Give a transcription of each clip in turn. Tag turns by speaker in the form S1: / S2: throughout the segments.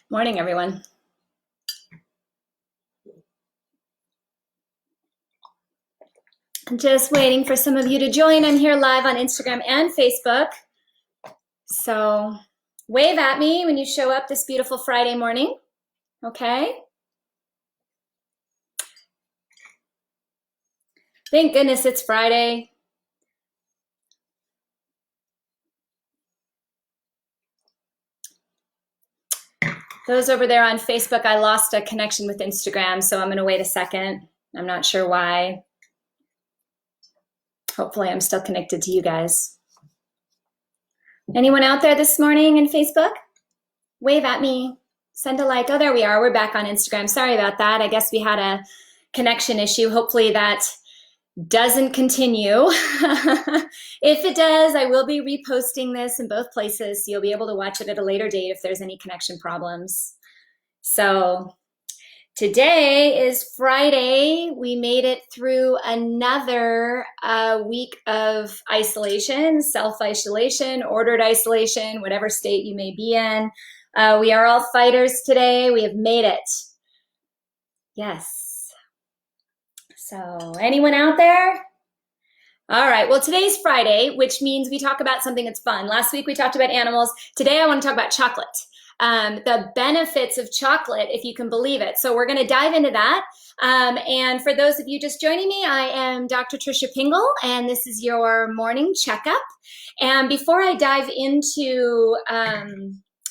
S1: Morning, everyone. I'm just waiting for some of you to join. I'm here live on Instagram and Facebook. So wave at me when you show up this beautiful Friday morning, okay? Thank goodness it's Friday. Those over there on Facebook, I lost a connection with Instagram, so I'm going to wait a second. I'm not sure why. Hopefully I'm still connected to you guys. Anyone out there this morning in Facebook? Wave at me. Send a like. Oh, there we are. We're back on Instagram. Sorry about that. I guess we had a connection issue. Hopefully that doesn't continue. If it does, I will be reposting this in both places. So you'll be able to watch it at a later date if there's any connection problems. So today is Friday. We made it through another week of isolation, self-isolation, ordered isolation, whatever state you may be in. We are all fighters today. We have made it. Yes. So anyone out there? All right, well, today's Friday, which means we talk about something that's fun. Last week we talked about animals. Today I want to talk about chocolate. The benefits of chocolate, if you can believe it. So we're going to dive into that. And for those of you just joining me, I am Dr. Trisha Pingel, and this is your morning checkup. And before I dive into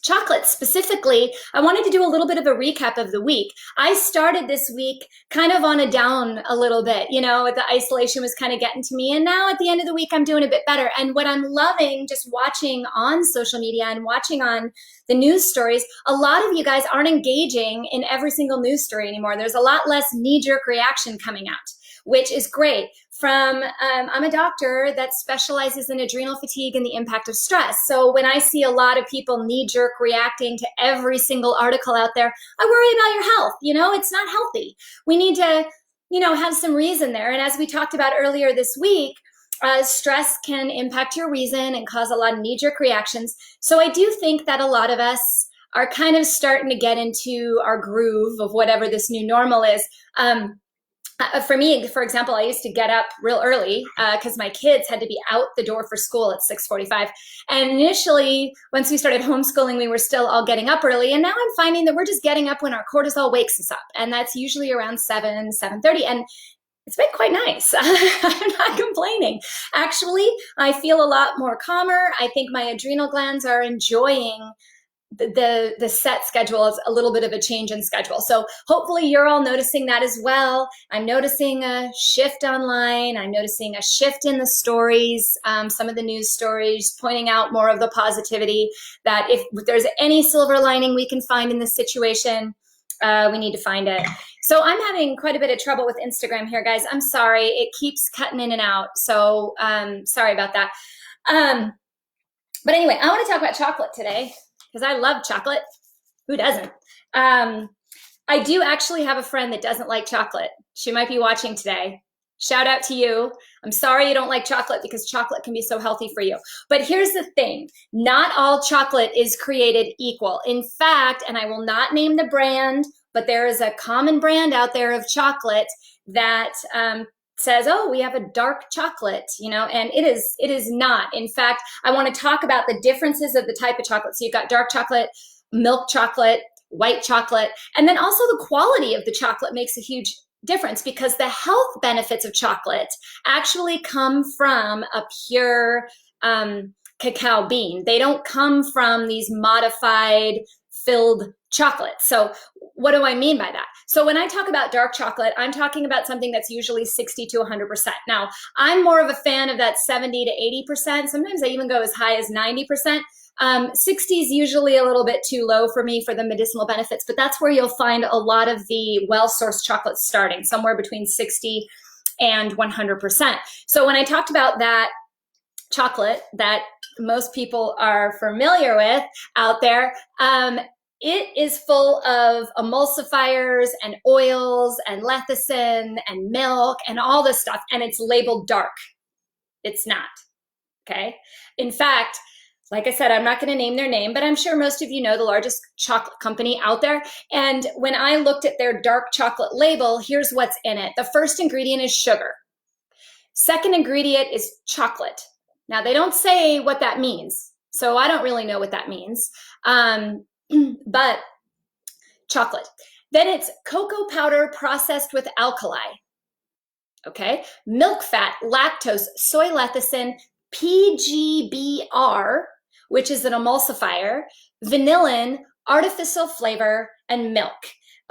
S1: chocolate specifically, I wanted to do a little bit of a recap of the week. I started this week kind of on a down a little bit, you know, the isolation was kind of getting to me. And now at the end of the week, I'm doing a bit better. And what I'm loving just watching on social media and watching on the news stories, a lot of you guys aren't engaging in every single news story anymore. There's a lot less knee-jerk reaction coming out, which is great. I'm a doctor that specializes in adrenal fatigue and the impact of stress. So when I see a lot of people knee-jerk reacting to every single article out there, I worry about your health. You know, it's not healthy. We need to, have some reason there. And as we talked about earlier this week, stress can impact your reason and cause a lot of knee-jerk reactions. So I do think that a lot of us are kind of starting to get into our groove of whatever this new normal is. For me, for example, I used to get up real early because my kids had to be out the door for school at 6:45. And initially, once we started homeschooling, we were still all getting up early. And now I'm finding that we're just getting up when our cortisol wakes us up. And that's usually around 7:30. And it's been quite nice. I'm not complaining. Actually, I feel a lot more calmer. I think my adrenal glands are enjoying the set schedule. Is a little bit of a change in schedule. So hopefully you're all noticing that as well. I'm noticing a shift online. I'm noticing a shift in the stories, some of the news stories pointing out more of the positivity that if there's any silver lining we can find in this situation, we need to find it. So I'm having quite a bit of trouble with Instagram here, guys. I'm sorry. It keeps cutting in and out. So sorry about that. But anyway, I want to talk about chocolate today because I love chocolate. Who doesn't? I do actually have a friend that doesn't like chocolate. She might be watching today. Shout out to you. I'm sorry you don't like chocolate because chocolate can be so healthy for you. But here's the thing. Not all chocolate is created equal. In fact, and I will not name the brand, but there is a common brand out there of chocolate that says, oh, we have a dark chocolate, and it is not. In fact, I want to talk about the differences of the type of chocolate. So you've got dark chocolate, milk chocolate, white chocolate, and then also the quality of the chocolate makes a huge difference because the health benefits of chocolate actually come from a pure cacao bean. They don't come from these modified filled chocolates. So what do I mean by that? So when I talk about dark chocolate, I'm talking about something that's usually 60 to 100%. Now, I'm more of a fan of that 70 to 80%. Sometimes I even go as high as 90%. 60 is usually a little bit too low for me for the medicinal benefits, but that's where you'll find a lot of the well-sourced chocolates starting, somewhere between 60 and 100%. So when I talked about that chocolate that most people are familiar with out there, it is full of emulsifiers and oils and lecithin and milk and all this stuff, and it's labeled dark. It's not, okay? In fact, Like I said, I'm not going to name their name, but I'm sure most of you know the largest chocolate company out there. And when I looked at their dark chocolate label, here's what's in it. The first ingredient is sugar. Second ingredient is chocolate. Now, they don't say what that means, so I don't really know what that means, but chocolate. Then it's cocoa powder processed with alkali. Okay, milk fat, lactose, soy lecithin, PGBR, which is an emulsifier, vanillin, artificial flavor, and milk.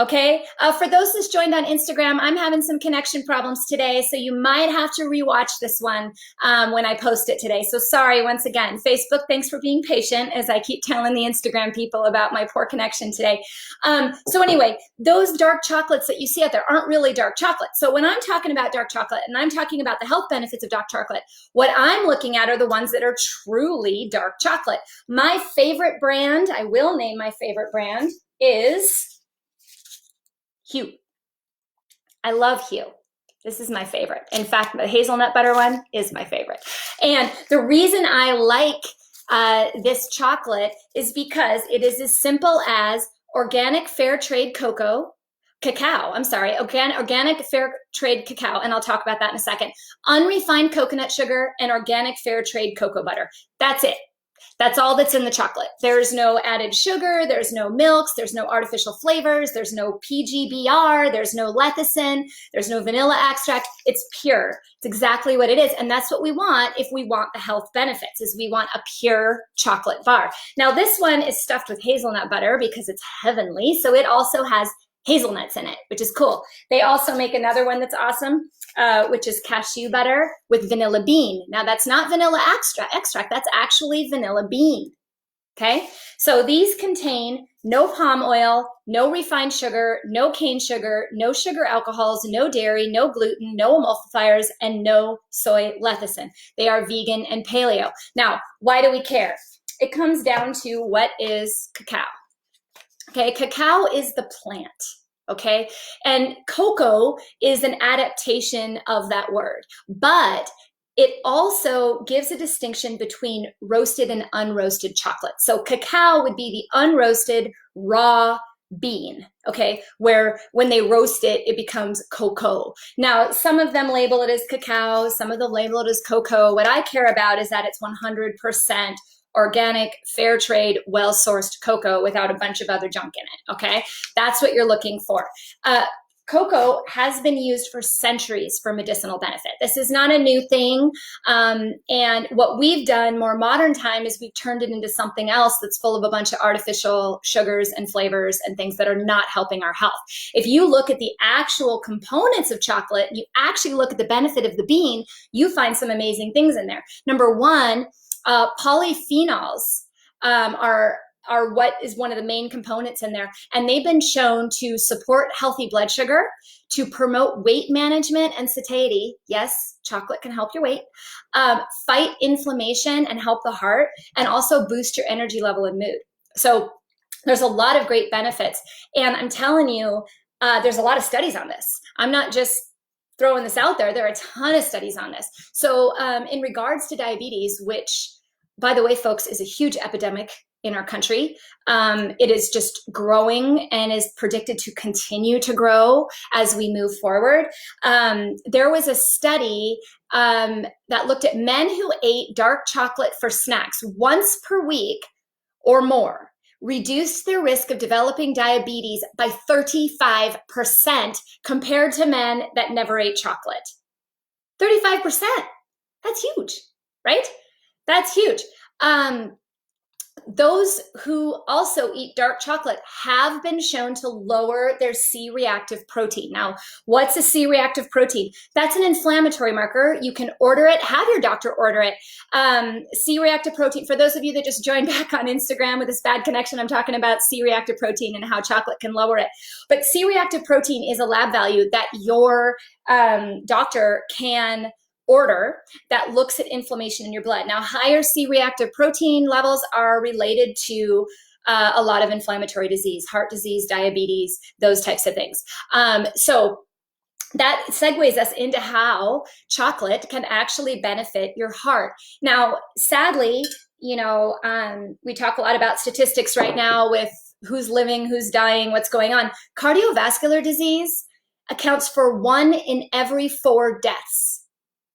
S1: Okay, for those that's joined on Instagram, I'm having some connection problems today, so you might have to rewatch this one when I post it today. So sorry once again. Facebook, thanks for being patient as I keep telling the Instagram people about my poor connection today. So anyway, those dark chocolates that you see out there aren't really dark chocolate. So when I'm talking about dark chocolate and I'm talking about the health benefits of dark chocolate, what I'm looking at are the ones that are truly dark chocolate. My favorite brand, I will name my favorite brand, is Hue. I love Hue. This is my favorite. In fact, the hazelnut butter one is my favorite. And the reason I like this chocolate is because it is as simple as organic fair trade cacao, organic fair trade cacao, and I'll talk about that in a second, unrefined coconut sugar, and organic fair trade cocoa butter. That's it. That's all that's in the chocolate. There's no added sugar, there's no milks, there's no artificial flavors, there's no PGBR, there's no lecithin, there's no vanilla extract. It's pure. It's exactly what it is. And that's what we want if we want the health benefits, is we want a pure chocolate bar. Now this one is stuffed with hazelnut butter because it's heavenly. So it also has hazelnuts in it, which is cool. They also make another one that's awesome, which is cashew butter with vanilla bean. Now that's not vanilla extract, that's actually vanilla bean. Okay, so these contain no palm oil, no refined sugar, no cane sugar, no sugar alcohols, no dairy, no gluten, no emulsifiers, and no soy lecithin. They are vegan and paleo. Now, why do we care? It comes down to what is cacao. Okay, cacao is the plant, okay? And cocoa is an adaptation of that word, but it also gives a distinction between roasted and unroasted chocolate. So cacao would be the unroasted raw bean, okay, where when they roast it, it becomes cocoa. Now, some of them label it as cacao, some of them label it as cocoa. What I care about is that it's 100% organic, fair trade, well-sourced cocoa without a bunch of other junk in it, okay? That's what you're looking for. Cocoa has been used for centuries for medicinal benefit. This is not a new thing. And what we've done more modern time is we've turned it into something else that's full of a bunch of artificial sugars and flavors and things that are not helping our health. If you look at the actual components of chocolate, you actually look at the benefit of the bean, you find some amazing things in there. Number one, polyphenols are what is one of the main components in there. And they've been shown to support healthy blood sugar, to promote weight management and satiety. Yes, chocolate can help your weight, fight inflammation and help the heart, and also boost your energy level and mood. So there's a lot of great benefits. And I'm telling you, there's a lot of studies on this. I'm not just throwing this out there. There are a ton of studies on this. So in regards to diabetes, which, by the way, folks, is a huge epidemic in our country. It is just growing and is predicted to continue to grow as we move forward. There was a study that looked at men who ate dark chocolate for snacks once per week or more, reduced their risk of developing diabetes by 35% compared to men that never ate chocolate. 35%. That's huge, right? That's huge. Those who also eat dark chocolate have been shown to lower their C-reactive protein. Now, what's a C-reactive protein? That's an inflammatory marker. You can order it, have your doctor order it. C-reactive protein, for those of you that just joined back on Instagram with this bad connection, I'm talking about C-reactive protein and how chocolate can lower it. But C-reactive protein is a lab value that your doctor can order that looks at inflammation in your blood. Now, higher C-reactive protein levels are related to a lot of inflammatory disease, heart disease, diabetes, those types of things. So that segues us into how chocolate can actually benefit your heart. Now, sadly, we talk a lot about statistics right now with who's living, who's dying, what's going on. Cardiovascular disease accounts for 1 in every 4 deaths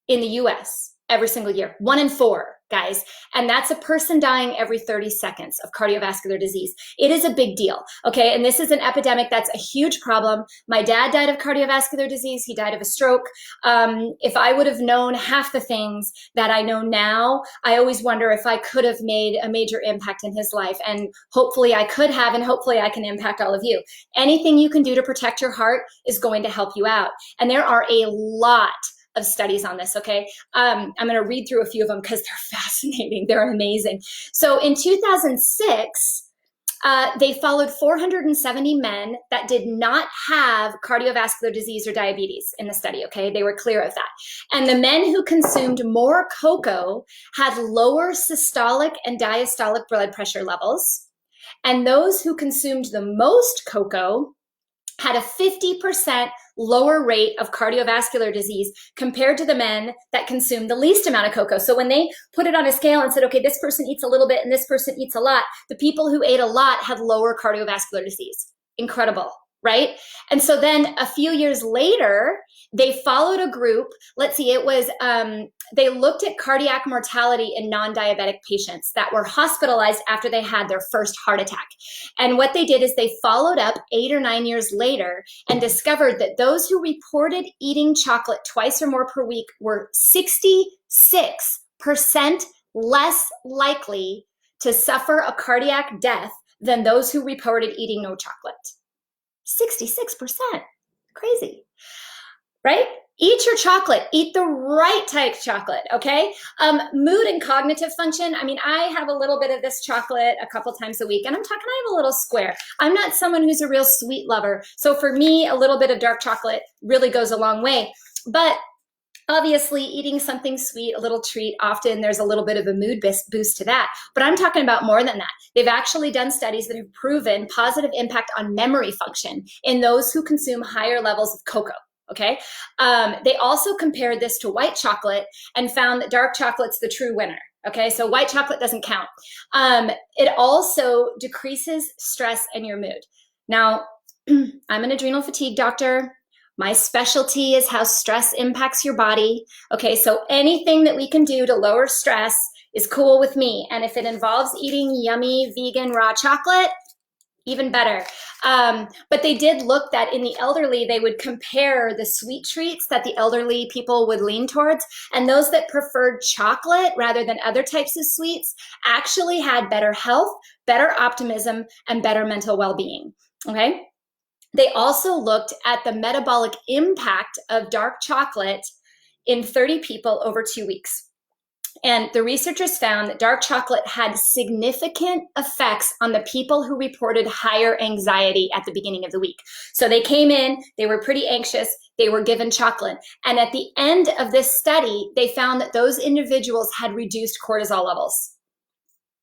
S1: in the US every single year. 1 in 4, guys. And that's a person dying every 30 seconds of cardiovascular disease. It is a big deal. Okay. And this is an epidemic that's a huge problem. My dad died of cardiovascular disease. He died of a stroke. If I would have known half the things that I know now, I always wonder if I could have made a major impact in his life. And hopefully I could have, and hopefully I can impact all of you. Anything you can do to protect your heart is going to help you out. And there are a lot of studies on this, okay? I'm going to read through a few of them because they're fascinating. They're amazing. So in 2006, they followed 470 men that did not have cardiovascular disease or diabetes in the study, okay? They were clear of that. And the men who consumed more cocoa had lower systolic and diastolic blood pressure levels. And those who consumed the most cocoa had a 50% lower rate of cardiovascular disease compared to the men that consumed the least amount of cocoa. So when they put it on a scale and said, okay, this person eats a little bit and this person eats a lot, the people who ate a lot had lower cardiovascular disease. Incredible, right? And so then a few years later, they followed a group. Let's see, they looked at cardiac mortality in non-diabetic patients that were hospitalized after they had their first heart attack. And what they did is they followed up 8 or 9 years later and discovered that those who reported eating chocolate twice or more per week were 66% less likely to suffer a cardiac death than those who reported eating no chocolate. 66%. Crazy. Right? Eat your chocolate. Eat the right type of chocolate, okay? Mood and cognitive function. I mean, I have a little bit of this chocolate a couple times a week, and I'm talking, I have a little square. I'm not someone who's a real sweet lover. So for me, a little bit of dark chocolate really goes a long way. But obviously, eating something sweet, a little treat, often there's a little bit of a mood boost to that. But I'm talking about more than that. They've actually done studies that have proven positive impact on memory function in those who consume higher levels of cocoa. Okay. They also compared this to white chocolate and found that dark chocolate's the true winner. Okay. So white chocolate doesn't count. It also decreases stress and your mood. Now, I'm an adrenal fatigue doctor. My specialty is how stress impacts your body. Okay. So anything that we can do to lower stress is cool with me. And if it involves eating yummy vegan raw chocolate, even better. But they did look that in the elderly, they would compare the sweet treats that the elderly people would lean towards, and those that preferred chocolate rather than other types of sweets actually had better health, better optimism, and better mental well-being. Okay. They also looked at the metabolic impact of dark chocolate in 30 people over 2 weeks. And the researchers found that dark chocolate had significant effects on the people who reported higher anxiety at the beginning of the week. So they came in, they were pretty anxious, they were given chocolate. And at the end of this study, they found that those individuals had reduced cortisol levels.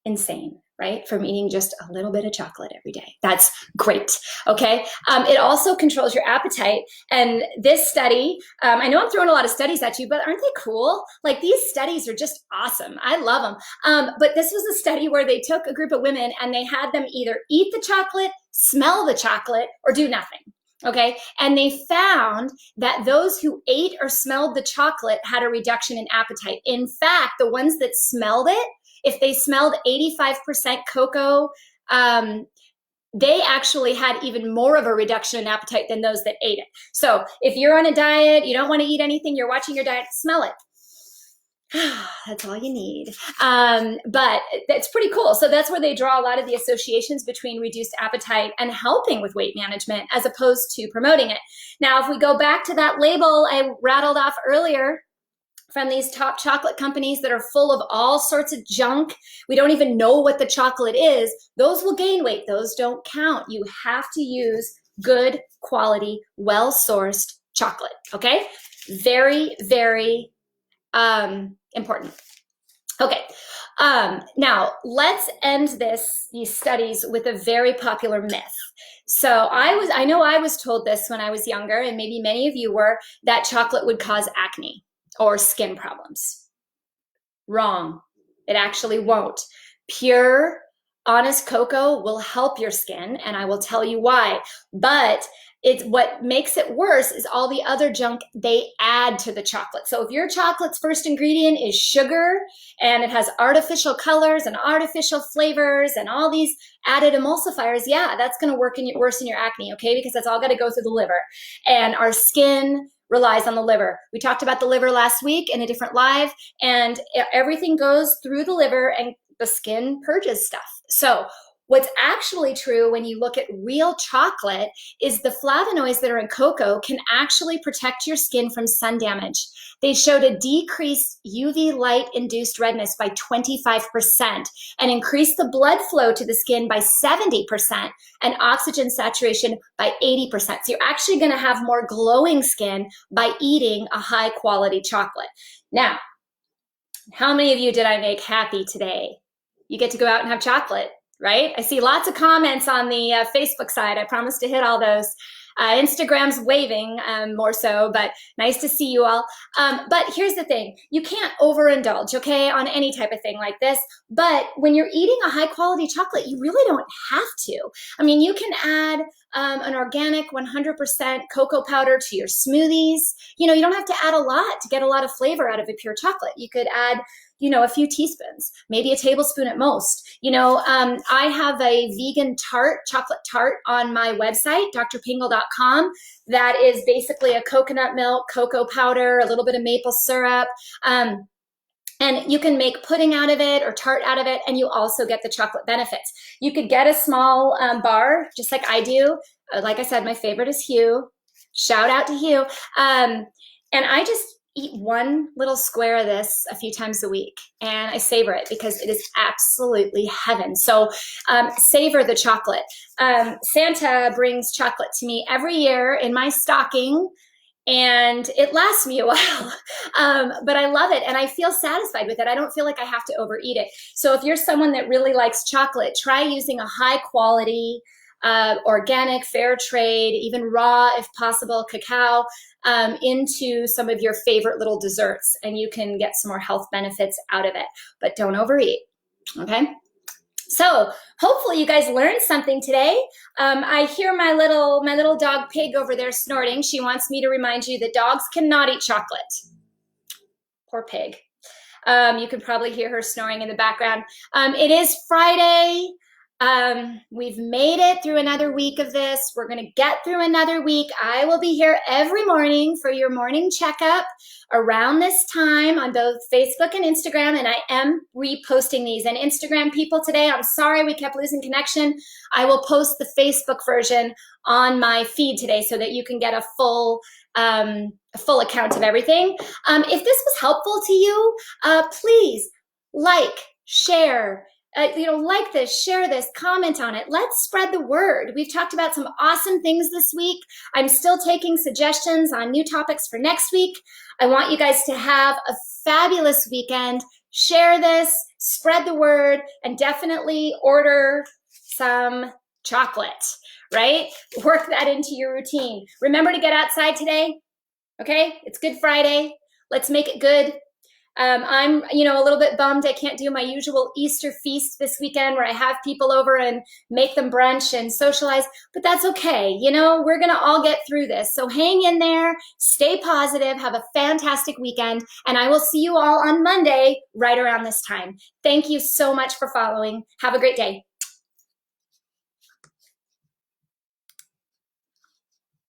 S1: Insane, right? From eating just a little bit of chocolate every day. That's great. Okay. It also controls your appetite. And this study, I know I'm throwing a lot of studies at you, but aren't they cool? Like, these studies are just awesome. I love them. But this was a study where they took a group of women and they had them either eat the chocolate, smell the chocolate, or do nothing. Okay. And they found that those who ate or smelled the chocolate had a reduction in appetite. In fact, the ones that smelled it, if they smelled 85% cocoa, they actually had even more of a reduction in appetite than those that ate it. So if you're on a diet, you don't want to eat anything, you're watching your diet, smell it. That's all you need. But that's pretty cool. So that's where they draw a lot of the associations between reduced appetite and helping with weight management as opposed to promoting it. Now, if we go back to that label I rattled off earlier, from these top chocolate companies that are full of all sorts of junk. We don't even know what the chocolate is. Those will gain weight. Those don't count. You have to use good quality, well-sourced chocolate. Okay? Very, very important. Okay. Now let's end these studies with a very popular myth. So I know I was told this when I was younger, and maybe many of you were, that chocolate would cause acne or skin problems. Wrong. It actually won't. Pure, honest cocoa will help your skin, and I will tell you why. But it's what makes it worse is all the other junk they add to the chocolate. So if your chocolate's first ingredient is sugar and it has artificial colors and artificial flavors and all these added emulsifiers, yeah, that's going to worsen your acne, okay? Because that's all got to go through the liver. And our skin relies on the liver. We talked about the liver last week in a different live, and everything goes through the liver and the skin purges stuff. So what's actually true when you look at real chocolate is the flavonoids that are in cocoa can actually protect your skin from sun damage. They showed a decreased UV light induced redness by 25% and increased the blood flow to the skin by 70% and oxygen saturation by 80%. So you're actually going to have more glowing skin by eating a high quality chocolate. Now, how many of you did I make happy today? You get to go out and have chocolate, right? I see lots of comments on the Facebook side. I promise to hit all those. Instagram's waving more so, but nice to see you all. But here's the thing. You can't overindulge, okay, on any type of thing like this. But when you're eating a high quality chocolate, you really don't have to. I mean, you can add an organic 100% cocoa powder to your smoothies. You know, you don't have to add a lot to get a lot of flavor out of a pure chocolate. You could add a few teaspoons, maybe a tablespoon at most. I have a vegan chocolate tart on my website, drpingel.com, that is basically a coconut milk, cocoa powder, a little bit of maple syrup. And you can make pudding out of it or tart out of it, and you also get the chocolate benefits. You could get a small bar, just like I do. Like I said, my favorite is Hugh. Shout out to Hugh. And I just eat one little square of this a few times a week, and I savor it because it is absolutely heaven. So savor the chocolate. Santa brings chocolate to me every year in my stocking, and it lasts me a while, but I love it and I feel satisfied with it. I don't feel like I have to overeat it. So if you're someone that really likes chocolate, try using a high quality, organic, fair trade, even raw, if possible, cacao into some of your favorite little desserts, and you can get some more health benefits out of it, but don't overeat, okay? So hopefully you guys learned something today. I hear my little dog Pig over there snorting. She wants me to remind you that dogs cannot eat chocolate. Poor Pig. You can probably hear her snoring in the background. It is Friday. We've made it through another week of this. We're going to get through another week. I will be here every morning for your morning checkup around this time on both Facebook and Instagram, and I am reposting these. And Instagram people today, I'm sorry we kept losing connection. I will post the Facebook version on my feed today so that you can get a full account of everything. If this was helpful to you, please like, share, like this, share this, comment on it. Let's spread the word. We've talked about some awesome things this week. I'm still taking suggestions on new topics for next week. I want you guys to have a fabulous weekend. Share this, spread the word, and definitely order some chocolate, right? Work that into your routine. Remember to get outside today, okay? It's Good Friday. Let's make it good. I'm, a little bit bummed I can't do my usual Easter feast this weekend where I have people over and make them brunch and socialize, but that's okay. We're going to all get through this. So hang in there, stay positive, have a fantastic weekend, and I will see you all on Monday right around this time. Thank you so much for following. Have a great day.